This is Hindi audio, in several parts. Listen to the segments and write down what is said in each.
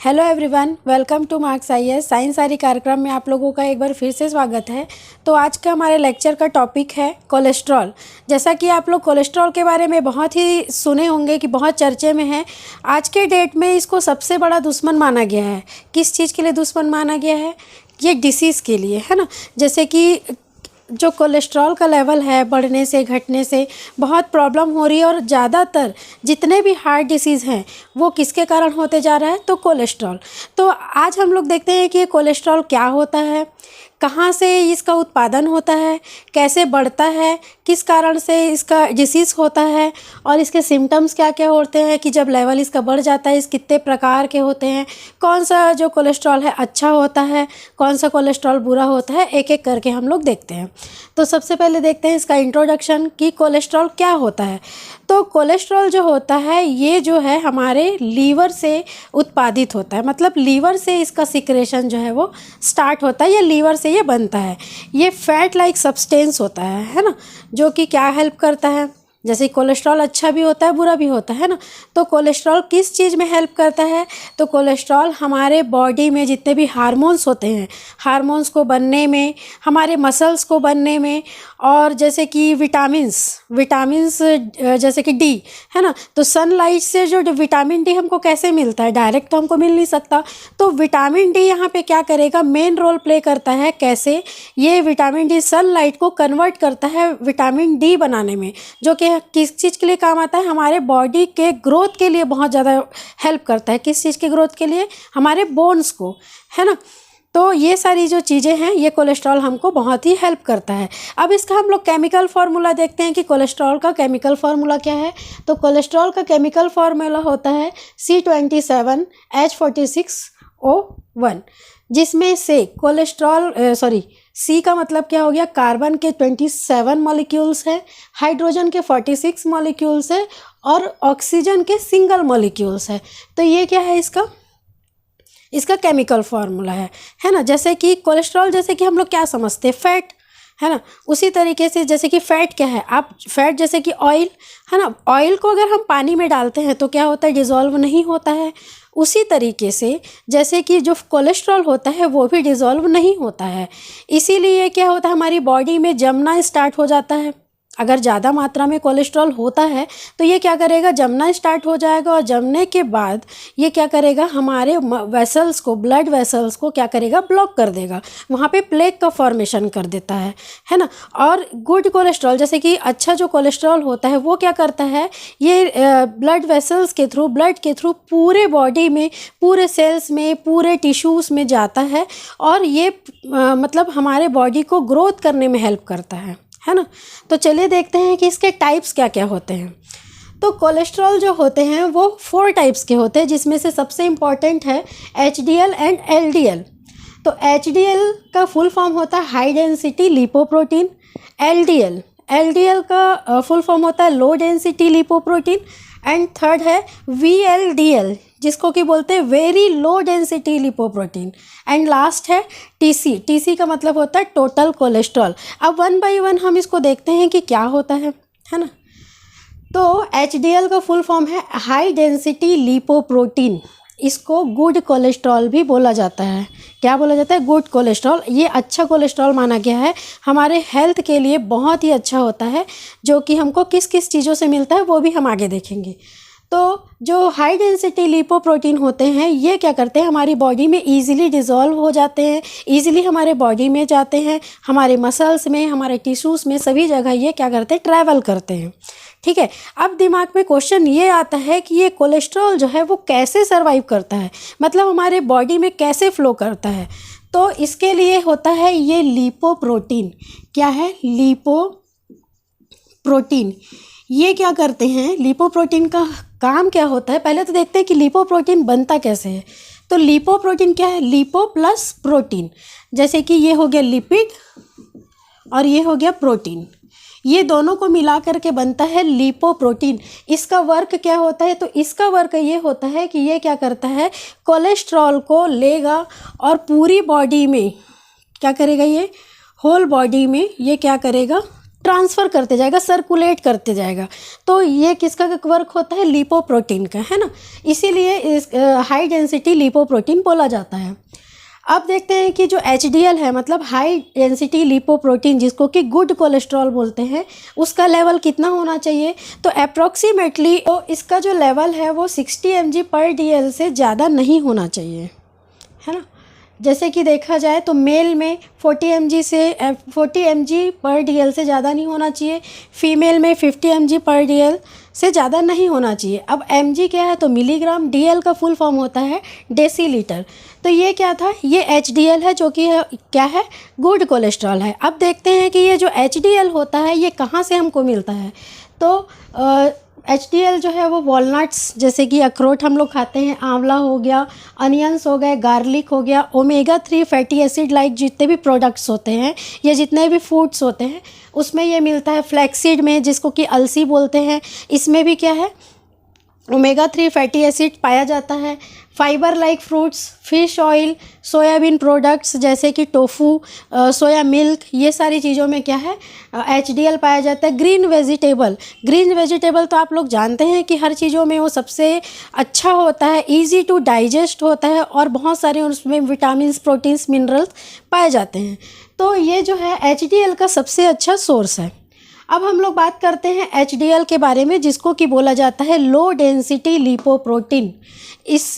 Hello everyone, welcome two marks IAS science सारी कार्यक्रम में आप लोगों का एक बार फिर से स्वागत है। तो आज का हमारे लेक्चर का टॉपिक है कोलेस्ट्रॉल। जैसा कि आप लोग कोलेस्ट्रॉल के बारे में बहुत ही सुने होंगे कि बहुत चर्चे में है। आज के डेट में इसको सबसे बड़ा दुश्मन माना गया है। किस चीज़ के लिए दुश्मन माना गया है? ये डिसीज़ के लिए, है ना। जैसे कि जो कोलेस्ट्रॉल का लेवल है बढ़ने से घटने से बहुत प्रॉब्लम हो रही है, और ज़्यादातर जितने भी हार्ट डिसीज़ हैं वो किसके कारण होते जा रहा है? तो कोलेस्ट्रॉल। तो आज हम लोग देखते हैं कि ये कोलेस्ट्रॉल क्या होता है, कहाँ से इसका उत्पादन होता है, कैसे बढ़ता है, किस कारण से इसका डिसीज़ होता है, और इसके सिम्टम्स क्या क्या होते हैं कि जब लेवल इसका बढ़ जाता है, इस कितने प्रकार के होते हैं, कौन सा जो कोलेस्ट्रॉल है अच्छा होता है, कौन सा कोलेस्ट्रॉल बुरा होता है, एक एक करके हम लोग देखते हैं। तो सबसे पहले देखते हैं इसका इंट्रोडक्शन कि कोलेस्ट्रॉल क्या होता है। तो कोलेस्ट्रॉल जो होता है ये जो है हमारे लीवर से उत्पादित होता है, मतलब लीवर से इसका सिक्रेशन जो है वो स्टार्ट होता है, या लीवर से ये बनता है। ये फैट लाइक सब्सटेंस होता है ना, जो कि क्या हेल्प करता है। जैसे कोलेस्ट्रॉल अच्छा भी होता है बुरा भी होता है ना। तो कोलेस्ट्रॉल किस चीज़ में हेल्प करता है? तो कोलेस्ट्रॉल हमारे बॉडी में जितने भी हार्मोन्स होते हैं, हार्मोन्स को बनने में, हमारे मसल्स को बनने में, और जैसे कि विटामिन्स जैसे कि डी, है ना। तो सनलाइट से जो विटामिन डी हमको कैसे मिलता है? डायरेक्ट तो हमको मिल नहीं सकता। तो विटामिन डी यहाँ पे क्या करेगा? मेन रोल प्ले करता है। कैसे? ये विटामिन डी सनलाइट को कन्वर्ट करता है विटामिन डी बनाने में, जो कि किस चीज़ के लिए काम आता है? हमारे बॉडी के ग्रोथ के लिए बहुत ज़्यादा हेल्प करता है। किस चीज़ के ग्रोथ के लिए? हमारे बोन्स को, है ना। तो ये सारी जो चीज़ें हैं ये कोलेस्ट्रॉल हमको बहुत ही हेल्प करता है। अब इसका हम लोग केमिकल फार्मूला देखते हैं कि कोलेस्ट्रॉल का केमिकल फार्मूला क्या है। तो कोलेस्ट्रॉल का केमिकल फार्मूला होता है C27H46O1, जिसमें से सी का मतलब क्या हो गया? कार्बन के 27 मॉलिक्यूल्स है, हाइड्रोजन के 46 मॉलिक्यूल्स है, और ऑक्सीजन के सिंगल मॉलिक्यूल्स है। तो ये क्या है? इसका केमिकल फार्मूला है ना। जैसे कि कोलेस्ट्रॉल, जैसे कि हम लोग क्या समझते हैं? फैट, है ना। उसी तरीके से जैसे कि फैट क्या है? फैट जैसे कि ऑयल, है ना। ऑयल को अगर हम पानी में डालते हैं तो क्या होता है? डिज़ोल्व नहीं होता है। उसी तरीके से जैसे कि जो कोलेस्ट्रॉल होता है वो भी डिज़ोल्व नहीं होता है। इसीलिए क्या होता है? हमारी बॉडी में जमना स्टार्ट हो जाता है। अगर ज़्यादा मात्रा में कोलेस्ट्रॉल होता है तो ये क्या करेगा? जमना स्टार्ट हो जाएगा, और जमने के बाद ये क्या करेगा? हमारे वेसल्स को, ब्लड वेसल्स को क्या करेगा? ब्लॉक कर देगा। वहाँ पे प्लेक का फॉर्मेशन कर देता है ना। और गुड कोलेस्ट्रॉल, जैसे कि अच्छा जो कोलेस्ट्रॉल होता है वो क्या करता है? ये ब्लड वेसल्स के थ्रू, ब्लड के थ्रू पूरे बॉडी में, पूरे सेल्स में, पूरे टिश्यूज़ में जाता है, और ये मतलब हमारे बॉडी को ग्रोथ करने में हेल्प करता है ना। तो चलिए देखते हैं कि इसके टाइप्स क्या क्या होते हैं। तो कोलेस्ट्रॉल जो होते हैं वो 4 टाइप्स के होते हैं, जिसमें से सबसे इम्पॉर्टेंट है HDL एंड LDL। तो HDL का फुल फॉर्म होता है हाई डेंसिटी लिपोप्रोटीन। LDL का फुल फॉर्म होता है low density lipoprotein. And third है VLDL, जिसको कि बोलते हैं very low density lipoprotein. And last है TC का मतलब होता है टोटल कोलेस्ट्रॉल। अब 1 बाय 1 हम इसको देखते हैं कि क्या होता है ना। तो HDL का फुल फॉर्म है हाई डेंसिटी लिपोप्रोटीन। इसको गुड कोलेस्ट्रॉल भी बोला जाता है। क्या बोला जाता है? Good cholesterol. ये अच्छा कोलेस्ट्रॉल माना गया है, हमारे हेल्थ के लिए बहुत ही अच्छा होता है, जो कि हमको किस किस चीज़ों से मिलता है वो भी हम आगे देखेंगे। तो जो हाई डेंसिटी लिपोप्रोटीन होते हैं ये क्या करते हैं? हमारी बॉडी में ईजिली डिज़ोल्व हो जाते हैं, ईजिली हमारे बॉडी में जाते हैं, हमारे मसल्स में, हमारे टिश्यूज़ में, सभी जगह ये क्या करते हैं? ट्रैवल करते हैं। ठीक है। अब दिमाग में क्वेश्चन ये आता है कि ये कोलेस्ट्रॉल जो है वो कैसे सर्वाइव करता है, मतलब हमारे बॉडी में कैसे फ्लो करता है। तो इसके लिए होता है ये लिपोप्रोटीन। क्या है? लिपोप्रोटीन। ये क्या करते हैं? लिपोप्रोटीन का काम क्या होता है? पहले तो देखते हैं कि लिपोप्रोटीन बनता कैसे है। तो लिपोप्रोटीन क्या है? Lipo plus protein. जैसे कि ये हो गया लिपिड और ये हो गया प्रोटीन, ये दोनों को मिला करके बनता है लिपोप्रोटीन। इसका वर्क क्या होता है? तो इसका वर्क ये होता है कि ये क्या करता है? कोलेस्ट्रॉल को लेगा और पूरी बॉडी में क्या करेगा? ये होल बॉडी में ये क्या करेगा? ट्रांसफ़र करते जाएगा, सर्कुलेट करते जाएगा। तो ये किसका वर्क होता है? लिपोप्रोटीन का, है ना। इसीलिए इस हाई डेंसिटी लिपोप्रोटीन बोला जाता है। अब देखते हैं कि जो HDL है, मतलब हाई डेंसिटी लिपोप्रोटीन, जिसको कि गुड कोलेस्ट्रॉल बोलते हैं, उसका लेवल कितना होना चाहिए? तो अप्रॉक्सीमेटली तो इसका जो लेवल है वो 60 mg/dl से ज़्यादा नहीं होना चाहिए, है ना। जैसे कि देखा जाए तो मेल में 40 mg/dl से ज़्यादा नहीं होना चाहिए, फीमेल में 50 mg/dl से ज़्यादा नहीं होना चाहिए। अब mg क्या है? तो मिलीग्राम, dl का फुल फॉर्म होता है डेसीलीटर। तो ये क्या था? ये HDL है, जो कि क्या है? गुड कोलेस्ट्रॉल है। अब देखते हैं कि ये जो HDL होता है ये कहाँ से हमको मिलता है। तो HDL जो है वो वॉलनट्स, जैसे कि अखरोट हम लोग खाते हैं, आंवला हो गया, अनियंस हो गए, गार्लिक हो गया, ओमेगा 3 फैटी एसिड लाइक जितने भी प्रोडक्ट्स होते हैं, ये जितने भी फूड्स होते हैं, उसमें ये मिलता है। फ्लैक्सीड में, जिसको कि अलसी बोलते हैं, इसमें भी क्या है? ओमेगा 3 फैटी एसिड पाया जाता है। Fibre like fruits, fish oil, soybean products जैसे कि टोफू, सोया मिल्क, ये सारी चीज़ों में क्या है? HDL पाया जाता है। ग्रीन वेजिटेबल तो आप लोग जानते हैं कि हर चीज़ों में वो सबसे अच्छा होता है, इजी टू डाइजेस्ट होता है, और बहुत सारे उसमें विटामिन्स, प्रोटीन्स, मिनरल्स पाए जाते हैं। तो ये जो है HDL का सबसे अच्छा सोर्स है। अब हम लोग बात करते हैं HDL के बारे में, जिसको कि बोला जाता है लो डेंसिटी लिपोप्रोटीन।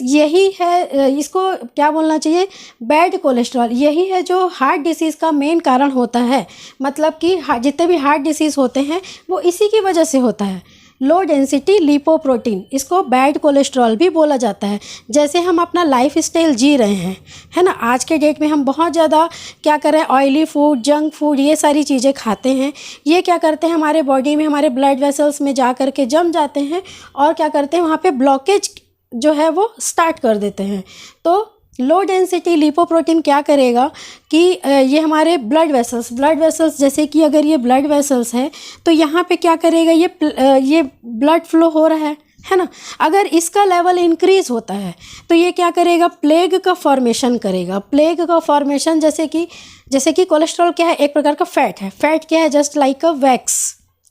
यही है, इसको क्या बोलना चाहिए? Bad cholesterol. यही है जो हार्ट डिसीज़ का मेन कारण होता है। मतलब कि जितने भी हार्ट डिसीज़ होते हैं वो इसी की वजह से होता है, लो डेंसिटी लिपोप्रोटीन। इसको बैड कोलेस्ट्रॉल भी बोला जाता है। जैसे हम अपना लाइफ स्टाइल जी रहे हैं, है ना, आज के डेट में हम बहुत ज़्यादा क्या कर रहे हैं? ऑयली फूड, जंक फूड, ये सारी चीज़ें खाते हैं। ये क्या करते हैं? हमारे बॉडी में, हमारे ब्लड वेसल्स में जा कर के जम जाते हैं, और क्या करते हैं? वहाँ पे ब्लॉकेज जो है वो स्टार्ट कर देते हैं। तो लो डेंसिटी लिपोप्रोटीन क्या करेगा कि ये हमारे ब्लड वेसल्स, जैसे कि अगर ये ब्लड वेसल्स है तो यहाँ पे क्या करेगा? ये ब्लड फ्लो हो रहा है ना। अगर इसका लेवल इंक्रीज़ होता है तो ये क्या करेगा? प्लेग का फॉर्मेशन करेगा। प्लेग का फॉर्मेशन, जैसे कि कोलेस्ट्रॉल क्या है? एक प्रकार का फैट है। फैट क्या है? जस्ट लाइक अ वैक्स,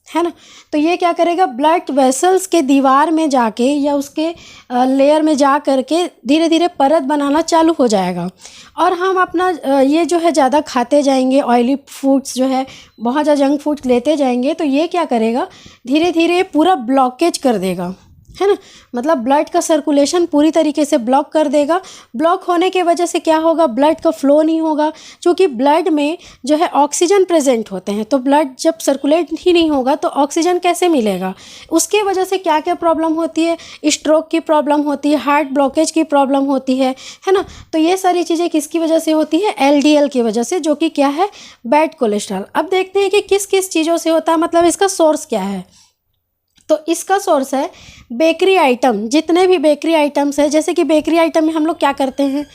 है ना। तो ये क्या करेगा? ब्लड वेसल्स के दीवार में जाके या उसके लेयर में जा करके धीरे धीरे परत बनाना चालू हो जाएगा, और हम अपना ये जो है ज़्यादा खाते जाएंगे, ऑयली फूड्स जो है, बहुत ज़्यादा जंक फूड लेते जाएंगे, तो ये क्या करेगा? धीरे धीरे पूरा ब्लॉकेज कर देगा, है ना। मतलब ब्लड का सर्कुलेशन पूरी तरीके से ब्लॉक कर देगा। ब्लॉक होने के वजह से क्या होगा? ब्लड का फ्लो नहीं होगा, क्योंकि ब्लड में जो है ऑक्सीजन प्रेजेंट होते हैं। तो ब्लड जब सर्कुलेट ही नहीं होगा तो ऑक्सीजन कैसे मिलेगा? उसके वजह से क्या क्या प्रॉब्लम होती है? स्ट्रोक की प्रॉब्लम होती है, हार्ट ब्लॉकेज की प्रॉब्लम होती है ना। तो ये सारी चीज़ें किसकी वजह से होती है? LDL की वजह से, जो कि क्या है? Bad cholesterol. अब देखते हैं कि किस किस चीज़ों से होता है, मतलब इसका सोर्स क्या है। तो इसका सोर्स है बेकरी आइटम। जितने भी बेकरी आइटम्स है, जैसे कि बेकरी आइटम में हम लोग क्या करते हैं?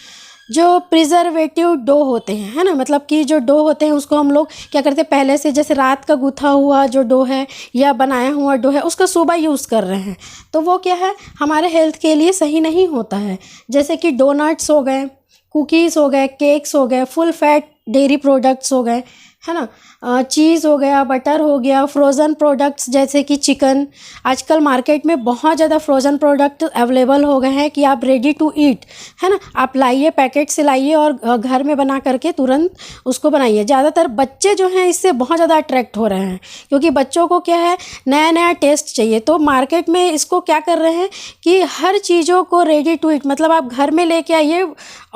जो प्रिजर्वेटिव डो होते हैं, है ना, मतलब कि जो डो होते हैं उसको हम लोग क्या करते हैं? पहले से, जैसे रात का गूथा हुआ जो डो है या बनाया हुआ डो है, उसका सुबह यूज़ कर रहे हैं, तो वो क्या है? हमारे हेल्थ के लिए सही नहीं होता है। जैसे कि डोनट्स हो गए, कुकीज़ हो गए, केक्स हो गए, फुल फैट डेयरी प्रोडक्ट्स हो गए, है ना, चीज़ हो गया, बटर हो गया, फ्रोज़न प्रोडक्ट्स जैसे कि चिकन। आजकल मार्केट में बहुत ज़्यादा फ्रोज़न प्रोडक्ट अवेलेबल हो गए हैं कि आप रेडी टू ईट, है ना, आप लाइए, पैकेट से लाइए और घर में बना करके तुरंत उसको बनाइए। ज़्यादातर बच्चे जो हैं इससे बहुत ज़्यादा अट्रैक्ट हो रहे हैं, क्योंकि बच्चों को क्या है? नया नया टेस्ट चाहिए। तो मार्केट में इसको क्या कर रहे हैं कि हर चीज़ों को रेडी टू ईट, मतलब आप घर में लेके आइए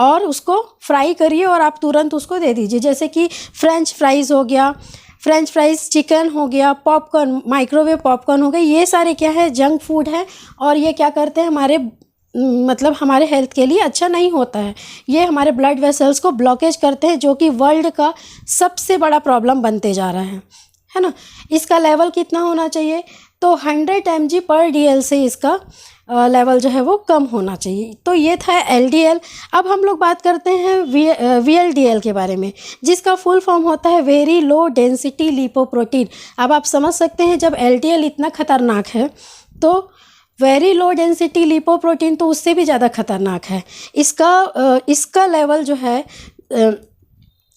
और उसको फ्राई करिए और आप तुरंत उसको दे दीजिए। जैसे कि फ्रेंच फ्राइज़ हो गया, फ्रेंच फ्राइज़, चिकन हो गया, पॉपकॉर्न, माइक्रोवेव पॉपकॉर्न हो गए, ये सारे क्या है? जंक फूड है, और ये क्या करते हैं? मतलब हमारे हेल्थ के लिए अच्छा नहीं होता है। ये हमारे ब्लड वेसल्स को ब्लॉकेज करते हैं, जो कि वर्ल्ड का सबसे बड़ा प्रॉब्लम बनते जा रहा है ना। इसका लेवल कितना होना चाहिए? तो 100 mg/dl से इसका लेवल जो है वो कम होना चाहिए। तो ये था LDL। अब हम लोग बात करते हैं VLDL के बारे में, जिसका फुल फॉर्म होता है वेरी लो डेंसिटी लिपोप्रोटीन। अब आप समझ सकते हैं, जब LDL इतना खतरनाक है तो वेरी लो डेंसिटी लिपोप्रोटीन तो उससे भी ज़्यादा खतरनाक है। इसका लेवल जो है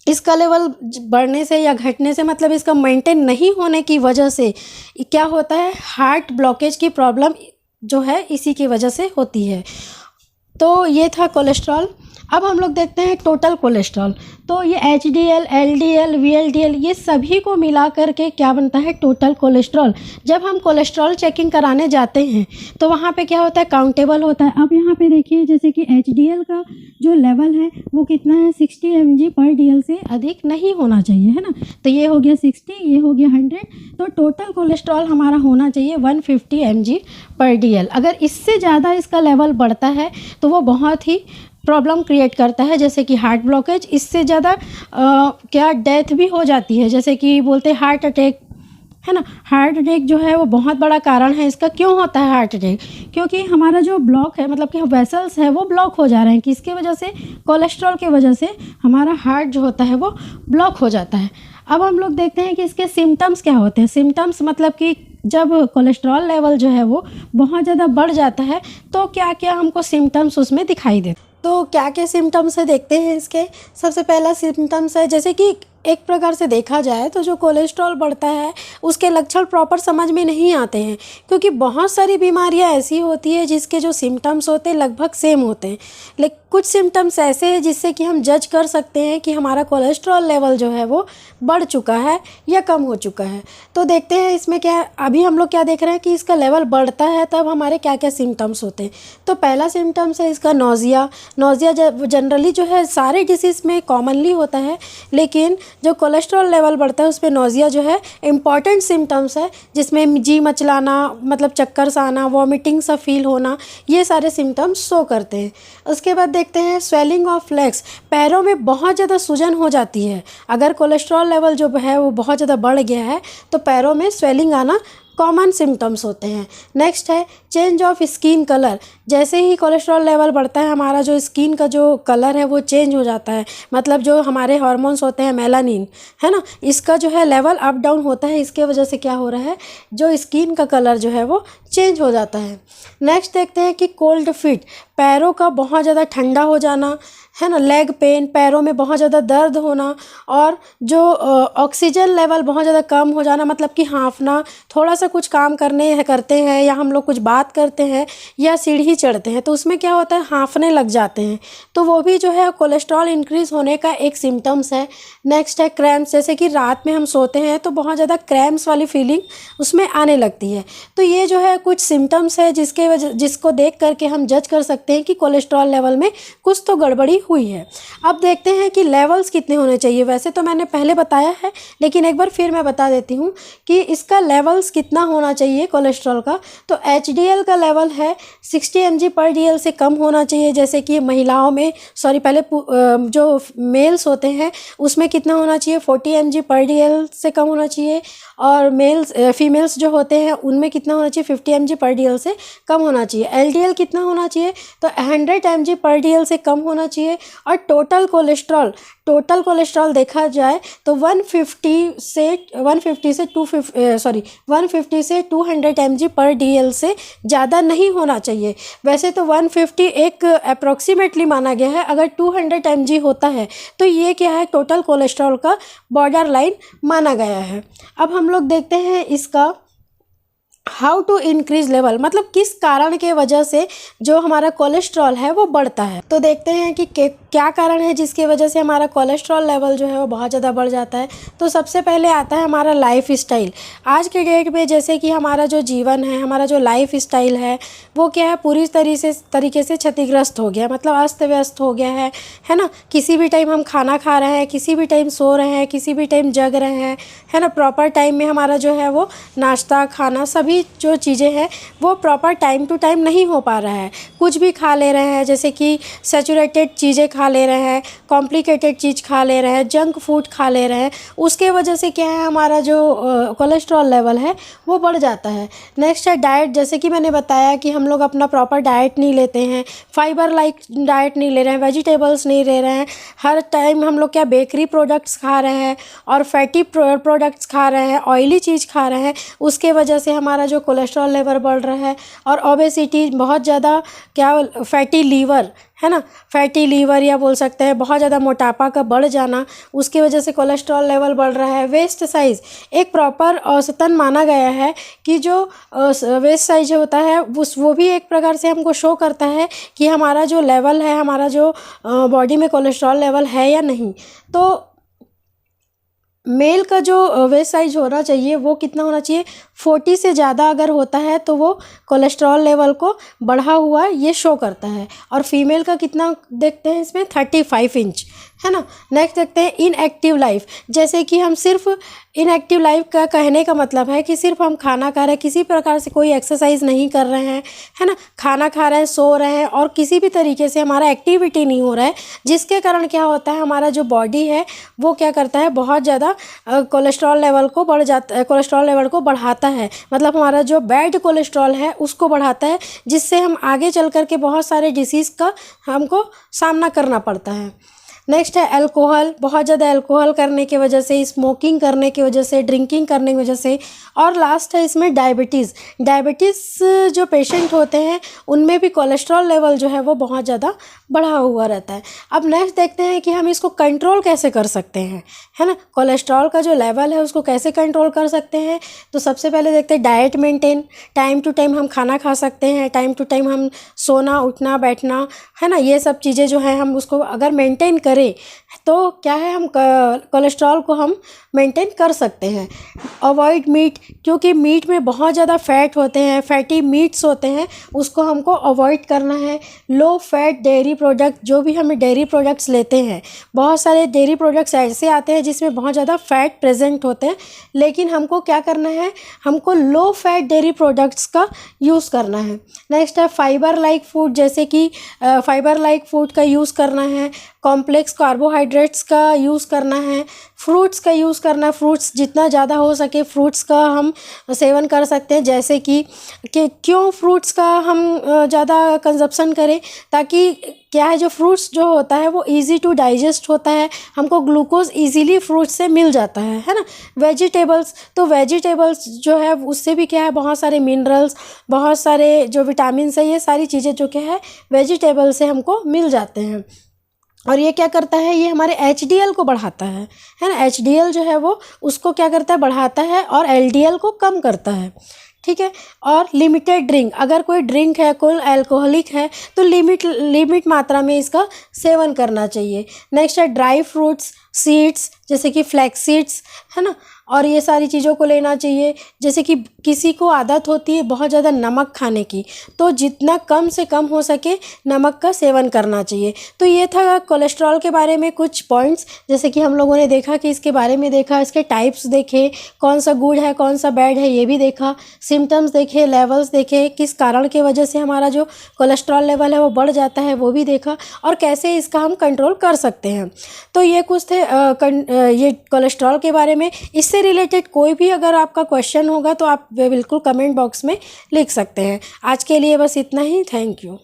इसका लेवल बढ़ने से या घटने से मतलब इसका मेंटेन नहीं होने की वजह से क्या होता है, हार्ट ब्लॉकेज की प्रॉब्लम जो है इसी की वजह से होती है। तो ये था कोलेस्ट्रॉल। अब हम लोग देखते हैं टोटल कोलेस्ट्रॉल। तो ये HDL, LDL, VLDL ये सभी को मिला करके क्या बनता है, टोटल कोलेस्ट्रॉल। जब हम कोलेस्ट्रॉल चेकिंग कराने जाते हैं तो वहाँ पे क्या होता है, काउंटेबल होता है। अब यहाँ पे देखिए जैसे कि HDL का जो लेवल है वो कितना है, 60 mg/dl से अधिक नहीं होना चाहिए, है ना। तो ये हो गया 60, ये हो गया 100, तो टोटल कोलेस्ट्रॉल हमारा होना चाहिए 150 mg/dl। अगर इससे ज़्यादा इसका लेवल बढ़ता है तो वो बहुत ही प्रॉब्लम क्रिएट करता है, जैसे कि हार्ट ब्लॉकेज। इससे ज़्यादा क्या डेथ भी हो जाती है, जैसे कि बोलते हैं हार्ट अटैक, है ना। हार्ट अटैक जो है वो बहुत बड़ा कारण है इसका। क्यों होता है हार्ट अटैक, क्योंकि हमारा जो ब्लॉक है, मतलब कि वेसल्स है वो ब्लॉक हो जा रहे हैं। किसके वजह से, कोलेस्ट्रॉल के वजह से हमारा हार्ट जो होता है वो ब्लॉक हो जाता है। अब हम लोग देखते हैं कि इसके सिम्टम्स क्या होते हैं। सिम्टम्स मतलब कि जब कोलेस्ट्रॉल लेवल जो है वो बहुत ज़्यादा बढ़ जाता है तो क्या क्या हमको सिम्टम्स उसमें दिखाई देते। तो क्या क्या सिम्टम्स है देखते हैं इसके। सबसे पहला सिम्टम्स है, जैसे कि एक प्रकार से देखा जाए तो जो कोलेस्ट्रॉल बढ़ता है उसके लक्षण प्रॉपर समझ में नहीं आते हैं, क्योंकि बहुत सारी बीमारियां ऐसी होती है जिसके जो सिम्टम्स होते हैं लगभग सेम होते हैं, लेकिन कुछ सिम्टम्स ऐसे हैं जिससे कि हम जज कर सकते हैं कि हमारा कोलेस्ट्रॉल लेवल जो है वो बढ़ चुका है या कम हो चुका है। तो देखते हैं इसमें क्या, अभी हम लोग क्या देख रहे हैं कि इसका लेवल बढ़ता है तब हमारे क्या क्या सिम्टम्स होते हैं। तो पहला सिम्टम्स है इसका नोज़िया। नोज़िया जनरली जो है सारे डिसीज़ में कॉमनली होता है, लेकिन जो कोलेस्ट्रॉल लेवल बढ़ता है उसमें नोज़िया जो है इम्पॉर्टेंट सिम्टम्स है, जिसमें जी मचलाना, मतलब चक्कर सा आना, वॉमिटिंग सा फील होना, ये सारे सिम्टम्स शो करते हैं। उसके बाद देखते हैं स्वेलिंग ऑफ लेग्स। पैरों में बहुत ज़्यादा सूजन हो जाती है। अगर कोलेस्ट्रॉल लेवल जो है वो बहुत ज़्यादा बढ़ गया है तो पैरों में स्वेलिंग आना कॉमन सिम्टम्स होते हैं। नेक्स्ट है चेंज ऑफ स्किन कलर। जैसे ही कोलेस्ट्रॉल लेवल बढ़ता है हमारा जो स्किन का जो कलर है वो चेंज हो जाता है, मतलब जो हमारे हार्मोन्स होते हैं मेलानिन, है ना, इसका जो है लेवल अप डाउन होता है। इसके वजह से क्या हो रहा है, जो स्किन का कलर जो है वो चेंज हो जाता है। नेक्स्ट देखते हैं कि कोल्ड फीट, पैरों का बहुत ज़्यादा ठंडा हो जाना, है ना, लेग पेन, पैरों में बहुत ज़्यादा दर्द होना, और जो ऑक्सीजन लेवल बहुत ज़्यादा कम हो जाना, मतलब कि हाँफना। थोड़ा सा कुछ काम करते हैं या हम लोग कुछ बात करते हैं या सीढ़ी चढ़ते हैं तो उसमें क्या होता है, हाँफने लग जाते हैं, तो वो भी जो है कोलेस्ट्रॉल इंक्रीज़ होने का एक सिम्टम्स है। नेक्स्ट है क्रैम्प्स। जैसे कि रात में हम सोते हैं तो बहुत ज़्यादा क्रैम्प्स वाली फीलिंग उसमें आने लगती है। तो ये जो है कुछ सिम्टम्स है जिसको देख करके हम जज कर सकते हैं कि कोलेस्ट्रॉल लेवल में कुछ तो गड़बड़ी हुई है। अब देखते हैं कि लेवल्स कितने होने चाहिए। वैसे तो मैंने पहले बताया है, लेकिन एक बार फिर मैं बता देती हूँ कि इसका लेवल्स कितना होना चाहिए कोलेस्ट्रॉल का। तो HDL का लेवल है 60 mg/dl से कम होना चाहिए। जैसे कि महिलाओं में, सॉरी पहले जो मेल्स होते हैं उसमें कितना होना चाहिए, 40 mg/dl से कम होना चाहिए, और फीमेल्स जो होते हैं उनमें कितना होना चाहिए, 50 mg/dl से कम होना चाहिए। LDL कितना होना चाहिए, तो 100 mg/dl से कम होना चाहिए। और टोटल कोलेस्ट्रॉल देखा जाए तो 150 से 200 mg/dl से ज़्यादा नहीं होना चाहिए। वैसे तो 150 एक अप्रॉक्सीमेटली माना गया है, अगर 200 mg होता है तो ये क्या है, टोटल कोलेस्ट्रॉल का बॉर्डर लाइन माना गया है। अब हम लोग देखते हैं इसका हाउ टू इंक्रीज लेवल, मतलब किस कारण के वजह से जो हमारा कोलेस्ट्रॉल है वो बढ़ता है। तो देखते हैं कि क्या कारण है जिसकी वजह से हमारा कोलेस्ट्रॉल लेवल जो है वो बहुत ज़्यादा बढ़ जाता है। तो सबसे पहले आता है हमारा लाइफ स्टाइल। आज के डेट में जैसे कि हमारा जो जीवन है, हमारा जो लाइफ स्टाइल है वो क्या है, पूरी तरीके से क्षतिग्रस्त हो गया, मतलब अस्त व्यस्त हो गया है ना। किसी भी टाइम हम खाना खा रहे हैं, किसी भी टाइम सो रहे हैं, किसी भी टाइम जग रहे हैं, है ना। प्रॉपर टाइम में हमारा जो है वो नाश्ता खाना सभी जो चीज़ें हैं वो प्रॉपर टाइम टू टाइम नहीं हो पा रहा है। कुछ भी खा ले रहे हैं, जैसे कि सैचुरेटेड चीज़ें खा ले रहे हैं, कॉम्प्लिकेटेड चीज़ खा ले रहे हैं, जंक फूड खा ले रहे हैं। उसके वजह से क्या है, हमारा जो कोलेस्ट्रॉल लेवल है वो बढ़ जाता है। नेक्स्ट है डाइट। जैसे कि मैंने बताया कि हम लोग अपना प्रॉपर डाइट नहीं लेते हैं, फाइबर लाइक डाइट नहीं ले रहे हैं, वेजिटेबल्स नहीं ले रहे हैं। हर टाइम हम लोग क्या बेकरी प्रोडक्ट्स खा रहे हैं और फैटी प्रोडक्ट्स खा रहे हैं, ऑयली चीज़ खा रहे हैं। उसके वजह से हमारा हमारा जो कोलेस्ट्रॉल लेवल बढ़ रहा है, और ओबेसिटी बहुत ज़्यादा क्या फैटी लीवर है ना, फैटी लीवर या बोल सकते हैं बहुत ज़्यादा मोटापा का बढ़ जाना, उसकी वजह से कोलेस्ट्रॉल लेवल बढ़ रहा है। वेस्ट साइज़ एक प्रॉपर औसतन माना गया है कि जो वेस्ट साइज होता है वो भी एक प्रकार से हमको शो करता है कि हमारा जो लेवल है, हमारा जो बॉडी में कोलेस्ट्रॉल लेवल है या नहीं। तो मेल का जो वेस्ट साइज होना चाहिए वो कितना होना चाहिए, 40 से ज़्यादा अगर होता है तो वो कोलेस्ट्रॉल लेवल को बढ़ा हुआ ये शो करता है। और फीमेल का कितना देखते हैं इसमें, 35 इंच है ना। नेक्स्ट देखते हैं इनएक्टिव लाइफ, जैसे कि हम सिर्फ इनएक्टिव लाइफ का कहने का मतलब है कि सिर्फ हम खाना खा रहे हैं, किसी प्रकार से कोई एक्सरसाइज नहीं कर रहे हैं है ना, खाना खा रहे हैं, सो रहे हैं, और किसी भी तरीके से हमारा एक्टिविटी नहीं हो रहा है, जिसके कारण क्या होता है हमारा जो बॉडी है वो क्या करता है, बहुत ज़्यादा कोलेस्ट्रॉल लेवल को बढ़ जाता है, कोलेस्ट्रॉल लेवल को बढ़ाता है, मतलब हमारा जो बैड कोलेस्ट्रॉल है उसको बढ़ाता है, जिससे हम आगे चल कर के बहुत सारे डिसीज़ का हमको सामना करना पड़ता है। नेक्स्ट है अल्कोहल, बहुत ज़्यादा अल्कोहल करने की वजह से, स्मोकिंग करने की वजह से, ड्रिंकिंग करने की वजह से। और लास्ट है इसमें डायबिटीज़। डायबिटीज़ जो पेशेंट होते हैं उनमें भी कोलेस्ट्रॉल लेवल जो है वो बहुत ज़्यादा बढ़ा हुआ रहता है। अब नेक्स्ट देखते हैं कि हम इसको कंट्रोल कैसे कर सकते हैं, है ना, कोलेस्ट्रॉल का जो लेवल है उसको कैसे कंट्रोल कर सकते हैं। तो सबसे पहले देखते हैं diet maintain, time to time हम खाना खा सकते हैं, टाइम टू टाइम हम सोना उठना बैठना है ना, ये सब चीज़ें जो है हम उसको अगर मेंटेन करें तो क्या है, हम कोलेस्ट्रॉल को हम मेंटेन कर सकते हैं। अवॉइड मीट, क्योंकि मीट में बहुत ज़्यादा फैट होते हैं, फैटी मीट्स होते हैं, उसको हमको अवॉइड करना है। लो फैट डेयरी प्रोडक्ट, जो भी हमें डेयरी प्रोडक्ट्स लेते हैं, बहुत सारे डेयरी प्रोडक्ट्स ऐसे आते हैं जिसमें बहुत ज़्यादा फैट प्रेजेंट होते हैं, लेकिन हमको क्या करना है, हमको लो फैट डेयरी प्रोडक्ट्स का यूज़ करना है। नेक्स्ट है फाइबर लाइक फूड, जैसे कि फाइबर लाइक फूड का यूज़ करना है, कॉम्प्लेक्स कार्बोहाइड्रेट्स का यूज़ करना है, फ्रूट्स का यूज़ करना है, फ्रूट्स जितना ज़्यादा हो सके फ्रूट्स का हम सेवन कर सकते हैं। जैसे कि क्यों फ्रूट्स का हम ज़्यादा कंजप्शन करें, ताकि क्या है, जो फ्रूट्स जो होता है वो इजी टू डाइजेस्ट होता है, हमको ग्लूकोज इजीली फ्रूट्स से मिल जाता है ना। वेजिटेबल्स, तो वेजिटेबल्स जो है उससे भी क्या है, बहुत सारे मिनरल्स, बहुत सारे जो विटामिन है, ये सारी चीज़ें जो क्या है वेजिटेबल से हमको मिल जाते हैं। और ये क्या करता है, ये हमारे HDL को बढ़ाता है ना, HDL जो है वो उसको क्या करता है, बढ़ाता है, और LDL को कम करता है, ठीक है। और लिमिटेड ड्रिंक, अगर कोई ड्रिंक है, कोई अल्कोहलिक है, तो लिमिट मात्रा में इसका सेवन करना चाहिए। नेक्स्ट है ड्राई फ्रूट्स, सीड्स, जैसे कि फ्लैक्स सीड्स है ना, और ये सारी चीज़ों को लेना चाहिए। जैसे कि किसी को आदत होती है बहुत ज़्यादा नमक खाने की, तो जितना कम से कम हो सके नमक का सेवन करना चाहिए। तो ये था कोलेस्ट्रॉल के बारे में कुछ पॉइंट्स, जैसे कि हम लोगों ने देखा कि इसके बारे में देखा, इसके टाइप्स देखे, कौन सा गुड है कौन सा बैड है ये भी देखा, सिम्टम्स देखे, लेवल्स देखे, किस कारण की वजह से हमारा जो कोलेस्ट्रॉल लेवल है वो बढ़ जाता है वो भी देखा, और कैसे इसका हम कंट्रोल कर सकते हैं। तो ये कुछ थे ये कोलेस्ट्रॉल के बारे में। इससे रिलेटेड कोई भी अगर आपका क्वेश्चन होगा तो आप बिल्कुल कमेंट बॉक्स में लिख सकते हैं। आज के लिए बस इतना ही, थैंक यू।